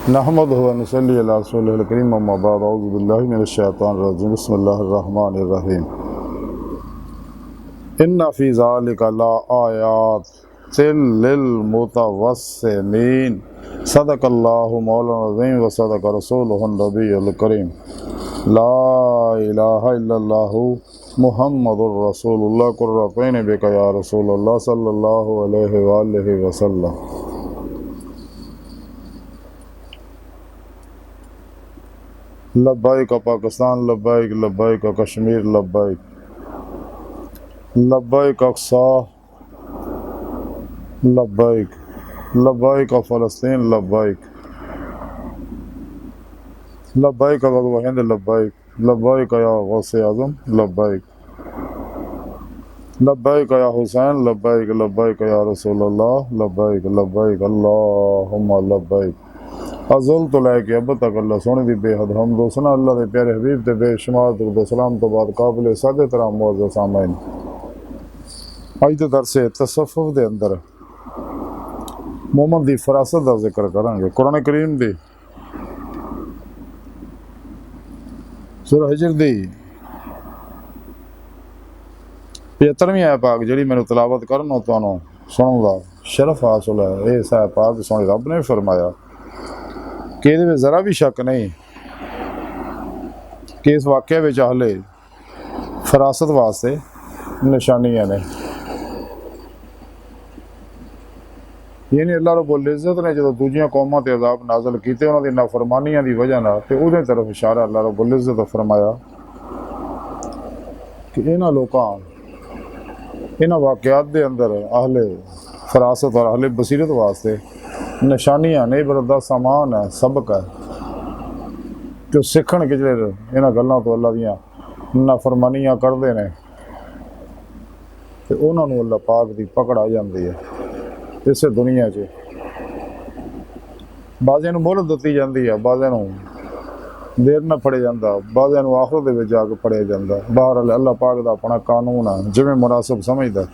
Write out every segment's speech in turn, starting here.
नहमदुहु व नसल्ली अला रसूलिल करीम अम्मा बाद अऊज़ु बिल्लाहि मिनश शैतानिर रजीम बिस्मिल्लाहिर रहमानिर रहीम इन्ना फ़ी ज़ालिका लआयातिन लिल मुतवस्सिमीन सदक़ल्लाहु मौलाना अज़ीम व सदक़ रसूलुहुन नबियुल करीम ला इलाहा इल्लल्लाहु मुहम्मदुर रसूलुल्लाह कुर्रतैन बिका या रसूलल्लाह सल्लल्लाहु अलैहि व आलिहि वसल्लम। लब्बाइक पाकिस्तान, लब्बाइक लब्बाइक कश्मीर, लब्बाइक लब्बाइक अक्सा, लब्बाइक लब्बाइक फ़लस्तीन, लब्बाइक लब्बाइक ग़ज़व हिंद, लब्बाइक लब्बाइक या गौसे आज़म, लब्बाइक लब्बाइक या हुसैन, लब्बाइक लब्बाइक या रसूलल्लाह, लब्बाइक लब्बाइक अल्लाहुम्मा लब्बाइक। अज़ल तो लैके अब तक अल्लाह सोने दी बेहद हम दोसना अल्लाह के प्यारे हबीब ते बेशुमार दुरूद सलाम तो बाद काबिल सादे तरह मुअज़्ज़ज़ सामईन, अज दे दरसे तसव्वुफ़ दे अंदर मोमन दी फरासत का जिक्र करांगे। कुरान करीम दी सूरह हिजर दी 75वीं आयत पाक जिहड़ी मैनूं तलावत करन तुहानूं सुणन दा शरफ हासिल है। इस आयत पाक सोहणे रब ने फरमाया कि इहदे विच ज़रा भी शक नहीं कि इस वाक़े विच हले फरासत वास्ते निशानियां ने। यानी अल्लाह रब्बुल इज़्ज़त ने जो दूजियां कौमां ते अज़ाब नाज़िल कीते उन्हां दी नाफरमानियां दी वजह नाल ते उहदे तरफ इशारा अल्लाह रब्बुल इज़्ज़त फरमाया कि इन्हां लोकां इन्हां वाक़यात दे अंदर अहले फरासत और अहले बसीरत वास्ते निशानियां ने, इबरत दा समान है, सबक है जो सीखण के जिहड़े इन्हां गल्लां तो अल्लाह दियां नाफरमानियां करदे ने ते उन्हां नूं अल्लाह पाक दी पकड़ आ जांदी है। इस दुनिया च बाज़िआं नूं मोहलत दित्ती जांदी है, बाज़िआं नूं देर न फड़िया जांदा, बाज़िआं नूं आखिरत दे विच जाके फड़िया जांदा। बहरहाल अल्लाह पाक दा अपना कानून है, जिवें मुनासिब समझदा।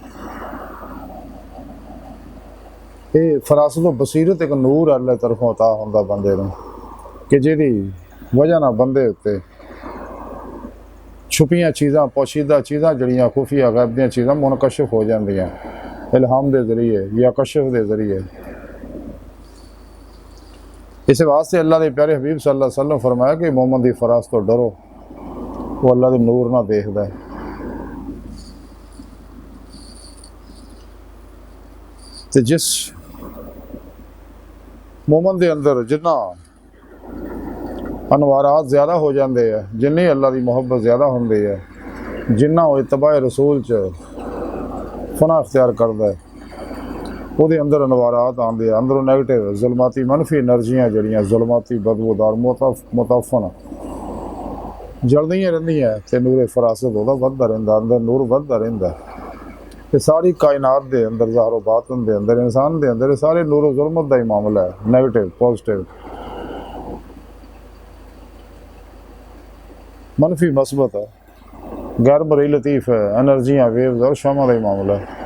ये फरासत व बसीरत एक नूर अल्लाह तरफों अता हुंदा बंदे नूं कि जिहदी वजह नाल बंदे उत्ते छुपियां चीज़ां, पोशीदा चीज़ां जड़ियां खुफिया गैब दियां चीज़ां मुनकशिफ हो जांदियां इल्हाम के जरिए या कशिफ के जरिए। इस वास्ते अल्लाह के प्यारे हबीब सल्लल्लाहु अलैहि वसल्लम फरमाया कि मोमन की फरासत तो डरो, वो अल्लाह के नूर ना देखता है। तो जिस मोमन के अंदर जिन्ना अनवारात ज़्यादा हो जाते हैं, जिन्नी अल्लाह की मुहब्बत ज़्यादा होंदी है, जिन्ना वो इत्तबा रसूल च फना अख्तियार करता है, ਉਹਦੇ अंदर अनवारात आते हैं, अंदरों नैगेटिव जुलमाती मनफी एनर्जियाँ जड़ियाँ जुलमाती बदबूदार मुतफन जलदियाँ रहिंदियां ते नूर फरासत वह वधदा रहिंदा, अंदर नूर वधदा रहिंदा। ये सारी कायनात के अंदर ज़ाहरो बातन के अंदर इंसान के अंदर सारे नूर जुलमत का ही मामला है, नैगेटिव पॉजिटिव मनफी मस्बत है, गैर मरी लतीफ़ है, एनर्जियाँ वेव्स और शमा का ही मामला है।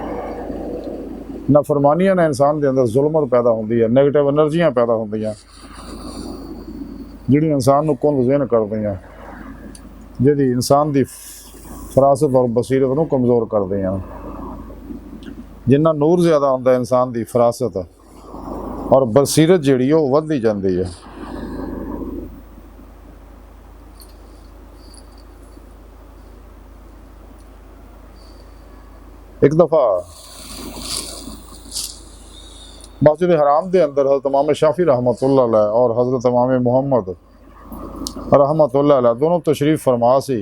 नाफरमानियां ने इंसान के अंदर जुलमत पैदा होंदी है, नैगेटिव एनर्जियां पैदा होंदियां जिहड़ी इंसान नूं कुंद ज़हन करदियां, जिहड़ी इंसान की फरासत और बसीरत नूं कमज़ोर करदियां। जिन्ना नूर ज़्यादा होंदा इंसान की फरासत और बसीरत जिहड़ी वो वधदी जांदी है। एक दफ़ा मस्जिद हराम के अंदर हज़रत इमाम शाफी रहमतुल्लाह अलैह और हज़रत इमाम मुहम्मद रहमतुल्लाह अलैह दोनों तशरीफ़ फरमा सी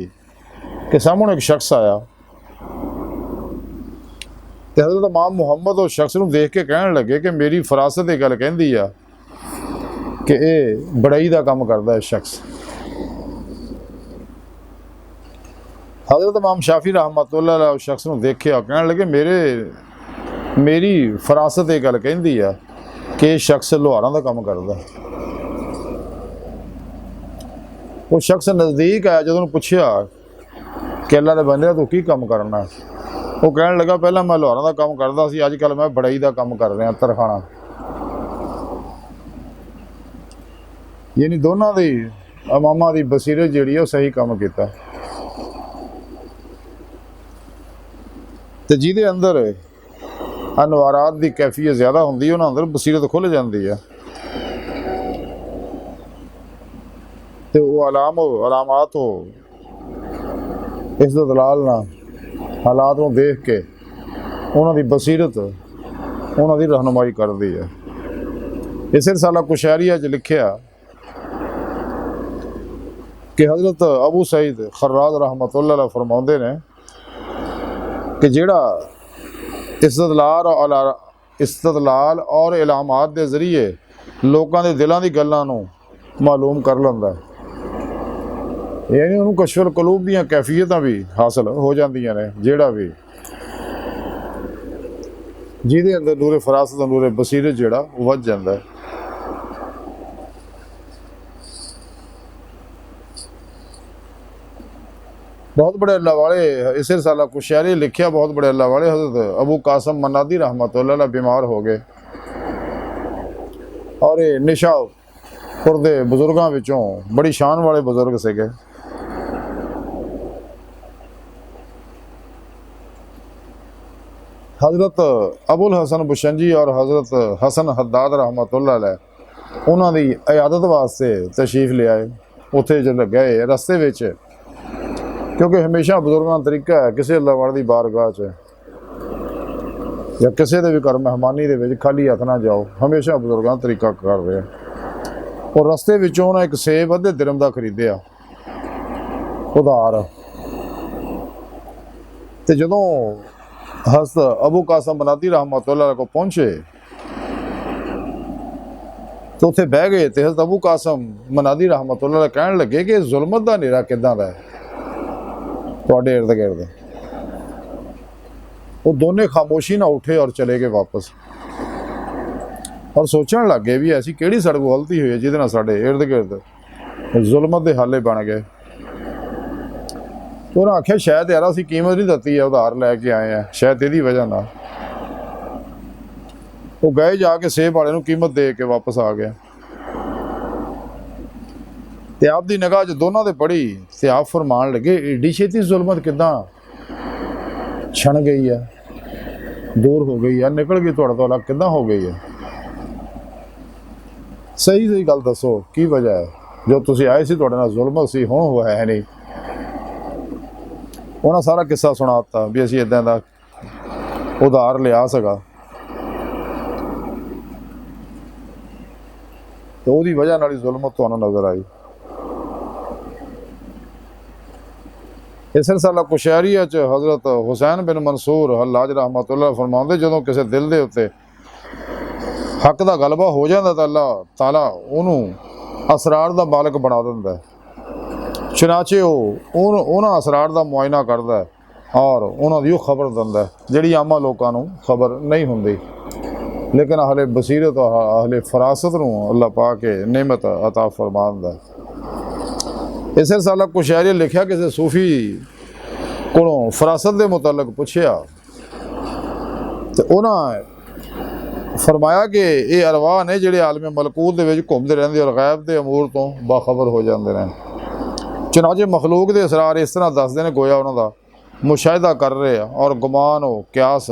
कि सामने एक शख्स आया तो हज़रत इमाम मुहम्मद उस शख्स को देख के कहने लगे कि मेरी फरासत ये गल कहती है कि ये बड़ाई का काम करता है शख्स। हज़रत इमाम शाफी रहमतुल्लाह अलैह उस शख्स को देखिया, कहने लगे मेरी फरासत ये गल कहती है कि शख्स लोहारां का काम करता है। वो शख्स नज़दीक आया, जो पूछया कि अल्लाह के बंदे तू की काम करना, वो कहने लगा पहला मैं लोहारां का काम करता सी, अजकल मैं बड़ाई का काम कर रहा तरखाना। यानी दोनों की इमामां की बसीरत जिहड़ी है सही काम किया। तो जिहदे अंदर अनवारात की कैफियत ज़्यादा होंदी है, उन्हां अंदर बसीरत खुल जाती है। तो वो अलामात हो इस दलाल ना हालात को देख के उन्होंने बसीरत उन्होंने रहनुमाई करती है। इस रिसाला कुशैरिया च लिखिया कि हज़रत अबू सईद खर्राज रहमतुल्लाह अलैह फरमाते ने कि जिहड़ा इस्तदलाल और इलामात के जरिए लोगों के दिलों की गल्लां नूं मालूम कर लैंदा, यानी उन्होंने कशफुल कलूब दी कैफियत भी हासिल हो जांदियां ने। जिहड़ा भी जिहदे अंदर नूरे फरासत नूरे बसीरत जिहड़ा वध जांदा है। बहुत बड़े अल्लाह वाले इस रिसाला कुशैरी लिखिया, बहुत बड़े अल्लाह वाले हज़रत अबू कासम मनादी रहमतुल्लाह अलैह बीमार हो गए और ये निशापुर दे बुजुर्गों विचों बड़ी शान वाले बुजुर्ग सीगे। हज़रत अबुल हसन बुशंजी और हज़रत हसन हद्दाद रहमतुल्लाह अलैह उन्हां दी इयादत वास्ते तशरीफ ले आए। उत्थे जो गए रस्ते विच, क्योंकि हमेशा बुजुर्गों का तरीका है किसी अल्लाह वाले की बारगाह च या किसी के भी घर मेहमानी के खाली हथ ना जाओ, हमेशा बुजुर्गों का तरीका कर रहे हैं। और रस्ते विचों उन्हें एक सेब अद्धे दिरहम का खरीदया उधार। तो जदों हज़रत अबू कासम मनादी रहमतुल्लाह को पहुँचे तो उत्थे बह गए। तो हज़रत अबू कासम मनादी रहमतुल्लाह कहन लगे कि जुल्मत का नेरा किदां दा है तुहाडे इर्द गिर्द। वो दोनों खामोशी ना उठे और चले गए वापस, और सोचण लग गए भी ऐसी किहड़ी साडे कोल गलती हुई है जिहदे नाल साडे इर्द गिर्द जुल्मत के हाले बन गए। तो उन्हें आख्या शायद यार असीं कीमत नहीं दती है, उधार लैके आए हैं, शायद इहदी वजह नाल। वो गए जाके सेब वाले नूं कीमत दे के वापस आ गया। ते आप दी निगाह च दोनों दे पड़ी ते आप फरमान लगे एडी छेती जुल्मत किदां छण गई है, दूर हो गई है, निकल गई तुहाडे तो अलग किदां हो गई है। सही सही गल दसो की वजह है, जो तुसीं आए सी तुहाडे नाल जुल्मत सी हुण होया है नहीं। उन्हें सारा किस्सा सुनाता भी असीं इदां दा उधार लिया सगा, तो उसदी वजह नाल जुल्मत तुहानूं नज़र आई। इस रिसाला कुशैरिया च हज़रत हुसैन बिन मंसूर हल्लाज रहमतुल्लाह फरमाते जदों किसी दिल के उत्ते हक का गलबा हो जाता तो अल्लाह ताला उन्होंने असरार का मालक बना दिंदा है। चनाचे उन्होंने असरार का मुआयना करता है और उन्होंने खबर दिंदा है जिहड़ी आमा लोगों को खबर नहीं होंदी। लेकिन अहले बसीरत और अहले फरासत नूं अल्लाह पा के नेमत अता फरमांदा है। इस रिसाला कुशैरी लिखिया किसी सूफी को फरासत के मुतलक पूछया तो उन्हें फरमाया कि ये अरवाह ने जिहड़े आलम मलकूत दे विच घूमते रहंदे और गैब के अमूर तो बाखबर हो जाते हैं। चनाचे मखलूक के असरार इस तरह दसदे ने गोया उन्हों का मुशाहिदा कर रहे हैं और गुमान हो क्यास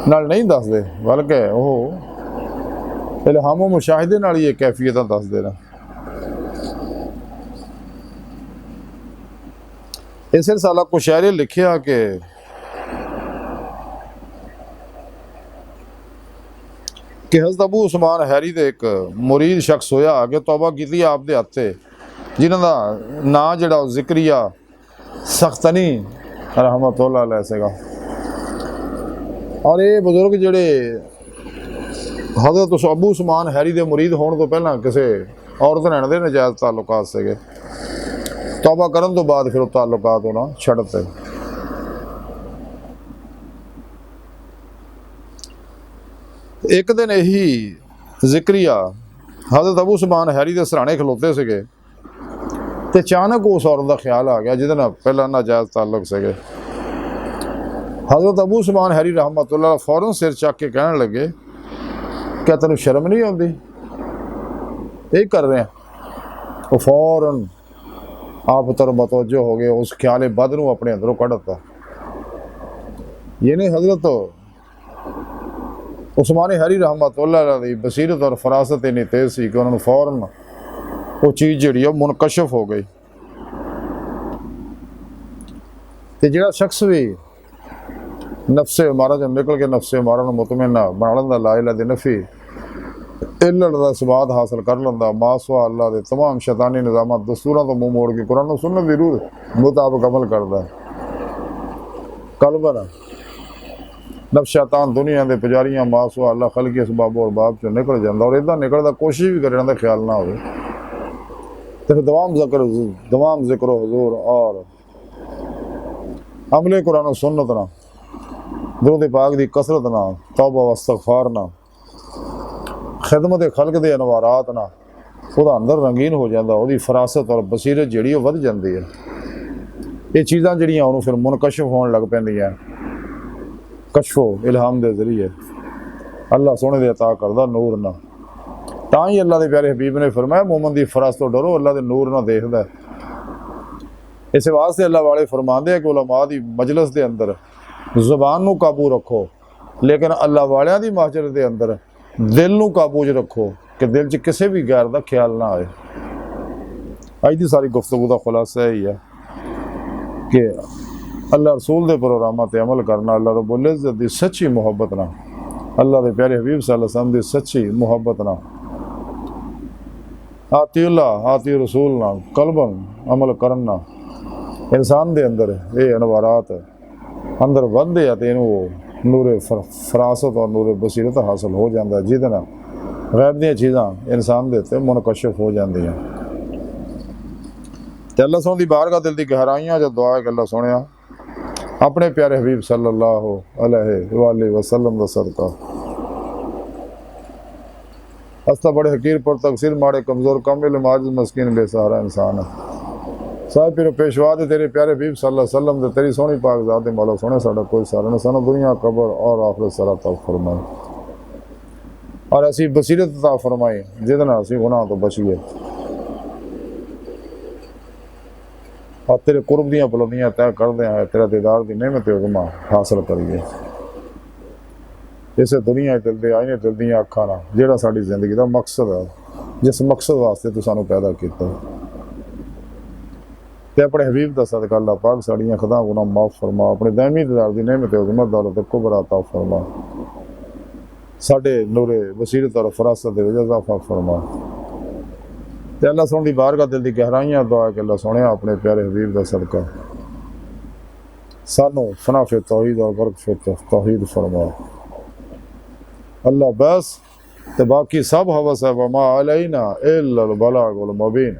नाल नहीं दसदे, बल्कि वह इल्हाम मुशाहिदे नाल ही कैफियत दसदे ने। इस रिसाला कुशैरी लिखिया कि हज़रत अबू उस्मान हैरी दे एक मुरीद शख्स होया कि तौबा की आप दे हत्थे, जिन्हां दा नाम जिहड़ा जिक्रिया सख्तनी रहमतुल्लाह अलैह सीगा। और ये बुजुर्ग जिहड़े हज़रत अबू उस्मान हैरी दे मुरीद होने तो पहला किसी औरत नाल दे नजायज़ ताल्लुकात सीगे। तौबा करन तो बाद फिर ताल्लुकात उन्हां छड्डते। एक दिन यही जिक्रिया हज़रत अबू उस्मान हैरी के सराणे खलोते सीगे ते अचानक उस औरत का ख्याल आ गया जिहदे नाल पहला नाजायज़ ताल्लुक सीगे। हज़रत अबू उस्मान हैरी रहमतुल्लाह फौरन सिर चक के कहन लगे क्या तेनों शर्म नहीं आती, यही कर रहे हैं। वो फौरन आप तर मतवजो हो गए, उस ख्याल बद नूं अपने अंदरों कढ़ता। ये नहीं हजरत उस्मानी हरी रहमतुल्लाह दी बसीरत और फरासत इन्नी तेज सी कि उन्होंने फौरन वो चीज़ जिहड़ी मुनकशफ हो गई। तो जिहड़ा शख्स भी नफ्से मारा जब निकल के नफ्से मारा मुतमइन्ना बना लैंदा, ला इलाहा दी नफी इल्लत दा सबात हासिल कर लैंदा, मासवा अल्लाह दे तमाम शैतानी निज़ामात दस्तूरां तो मुँह मोड़ के कुरान और सुन्नत दी रूह मुताबिक अमल करदा है। कल्बन नफ्स शैतान दुनिया के पुजारियां मासवा अल्लाह खल के इसबाब और बाब चो निकल जाता, और इदा निकलता कोशिश भी करे ख्याल ना हो। तो फिर दवाम जिक्र हुजूर और अमले कुरान और सुन्नत ना, दुरूद पाक दी कसरत ना, तौबा व इस्तगफार ना, खिदमत खल्क दे अनवारात ना, ਉਹਦਾ अंदर रंगीन हो जाता, ਉਹਦੀ फरासत और बसीरत ਜਿਹੜੀ ਉਹ ਵੱਧ ਜਾਂਦੀ है। ये चीज़ां ਜਿਹੜੀਆਂ ਉਹਨੂੰ फिर मुनकशिफ होने लग पैंदियां कशफो इल्हाम के जरिए अल्लाह सोने दे अता करदा नूर ना। तां ही अल्लाह के प्यारे हबीब ने फरमाया मोमन की फरासत तो डरो, अल्लाह के नूर ना देखदा है। इस वास्ते अल्लाह वाले फरमाते हैं कि उलमा की मजलिस के अंदर ज़ुबान नूं काबू रखो, लेकिन अल्लाह वालियां दी महफिल के अंदर दिल नूं काबू च रखो कि दिल च किसी भी गैर का ख्याल ना आए। अज की सारी गुफ्तगू का खुलासा यही है कि अल्लाह रसूल के प्रोग्रामां ते अमल करना, अल्लाह रब्बुल इज़्ज़त की सच्ची मुहब्बत ना, अल्लाह के प्यारे हबीब सल्लल्लाहु अलैहि वसल्लम की सच्ची मुहब्बत ना, आतिउल्लाह आति रसूल ना कल्बन अमल करना, इंसान के अंदर ये अनवारात अंदर बढ़ते हैं तो इनू नूरे फरासत और नूरे बसीरत हासिल हो जाता है, जिहदे नाल गैब दी चीज़ां इंसान के उत्ते मुनकशिफ हो जांदियां। ते अल्लाह सोने दी बारगाह दिल दी गहराइयां जो दुआ है कि अल्लाह सोनिया अपने प्यारे हबीब सल्लल्लाहु अलैहि वसल्लम दा सदका अस्ता बड़े हकीर पर तकसीर माड़े कमज़ोर कामिल माजिज़ मस्कीन बेसहारा इंसान है। साहब फिर पेशवा दे तेरे प्यारे हबीब सल्लल्लाहु अलैहि वसल्लम दे तेरी सोहनी पाक ज़ात दे मौला सोने साडा कोई सारा न सानू दुनिया कबर और आखिरत सारा तौफ़ फरमाए, और असी बसीरत अता फरमाए जिहदे नाल असी गुनाह तो बचिए, और तेरे कुर्ब दियां बुलंदियां तय करदे हैं तेरा दीदार दी नेमत उज़मा हासिल करिए। इस दुनिया दिल दे आईने दिल दियां अखां नाल जिहड़ा साडी जिंदगी दा मकसद है, जिस मकसद वास्ते तू सानू पैदा कीता, ते अपने हबीब दा सदका अल्लाह पाक साड़ियां खदा गुनाह माफ़ फरमा, अपने दायमी दीदार दी नेमत उज़मा दौलत कुबरा अता फरमा, साडे नूरे बसीरत और फरासत दे विच इज़ाफ़ा फरमा। ते अल्लाह सोने दी बारगाह दिल दी गहराइयां दुआ कि अल्लाह सोने अपने प्यारे हबीब दा सदका सानू फना फे तौहीद और बरक फे तौहीद फरमा। अल्लाह बस ते बाकी सब हवस है, वमा अलैना इल्लल बलागुल मुबीन।